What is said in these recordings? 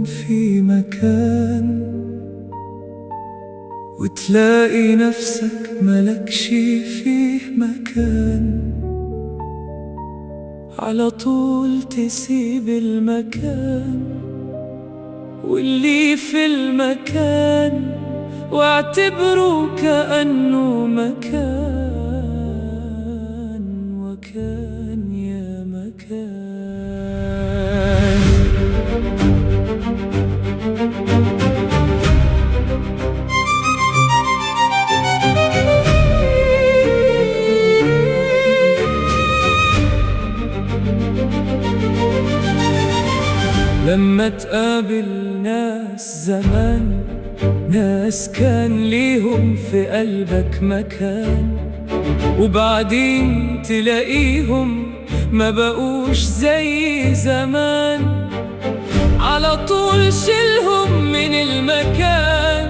في مكان وتلاقي نفسك ملكش فيه مكان، على طول تسيب المكان واللي في المكان واعتبره كأنه مكان، وكان يا مكان. لما تقابل ناس زمان، ناس كان ليهم في قلبك مكان، وبعدين تلاقيهم ما بقوش زي زمان، على طول شيلهم من المكان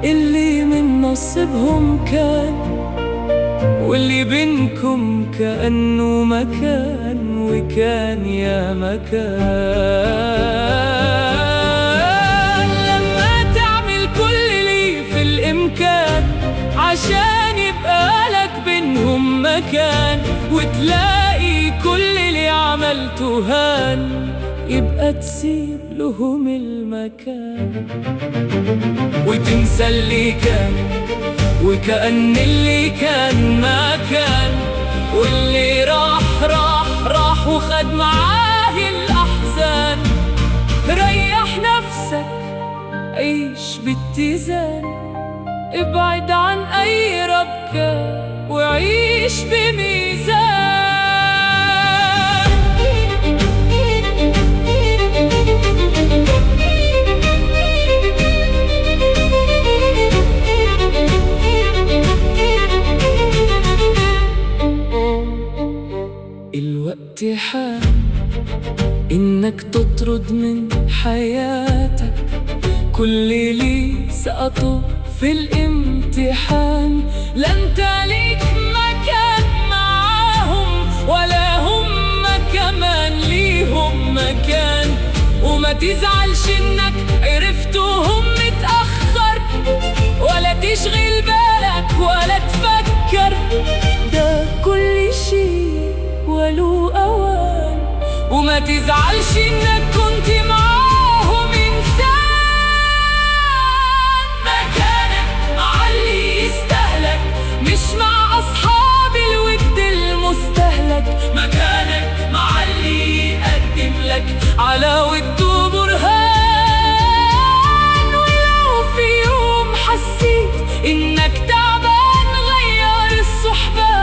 اللي من نصيبهم كان، واللي بينكم كأنه مكان، وكان يا مكان. لما تعمل كل اللي في الإمكان عشان يبقى لك بينهم مكان، وتلاقي كل اللي عملته هان، يبقى تسيب لهم المكان وتنسى اللي كان، وكأن اللي كان ما كان، واللي راح راح راح وخد معاه الأحزان. ريح نفسك، عيش باتزان، ابعد عن أي ربكة وعيش بميزان. الوقت حان إنك تطرد من حياتك كل اللي سقطوا في الامتحان. لا انت ليك مكان معاهم ولا هم كمان ليهم مكان، وما تزعلش انك عرفتهم متأخر، ولا تشغل بالك ولا تفكر، ده كل شي ولو أوان. وما تزعلش إنك كنت معاهم إنسان، مكانك مع اللي يستهلك مش مع أصحاب الود المستهلك، مكانك مع اللي يقدم لك على وده برهان. ولو في يوم حسيت إنك تعبان غير الصحبة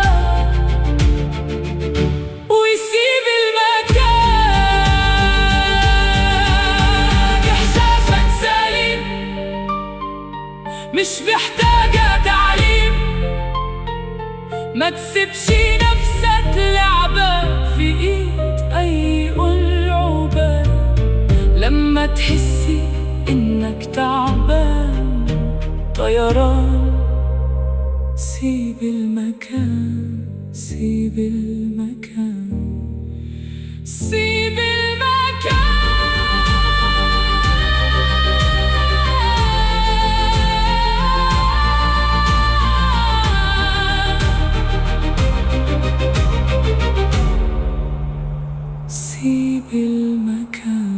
ويسيب المكان. إحساسك سليم مش محتاجة تعليم، ما تسيبش نفسك لعبة في ايد اي ألعوبة. لما تحسي انك تعبان طيران، سيب المكان، سيب المكان، سيب المكان. سيب المكان.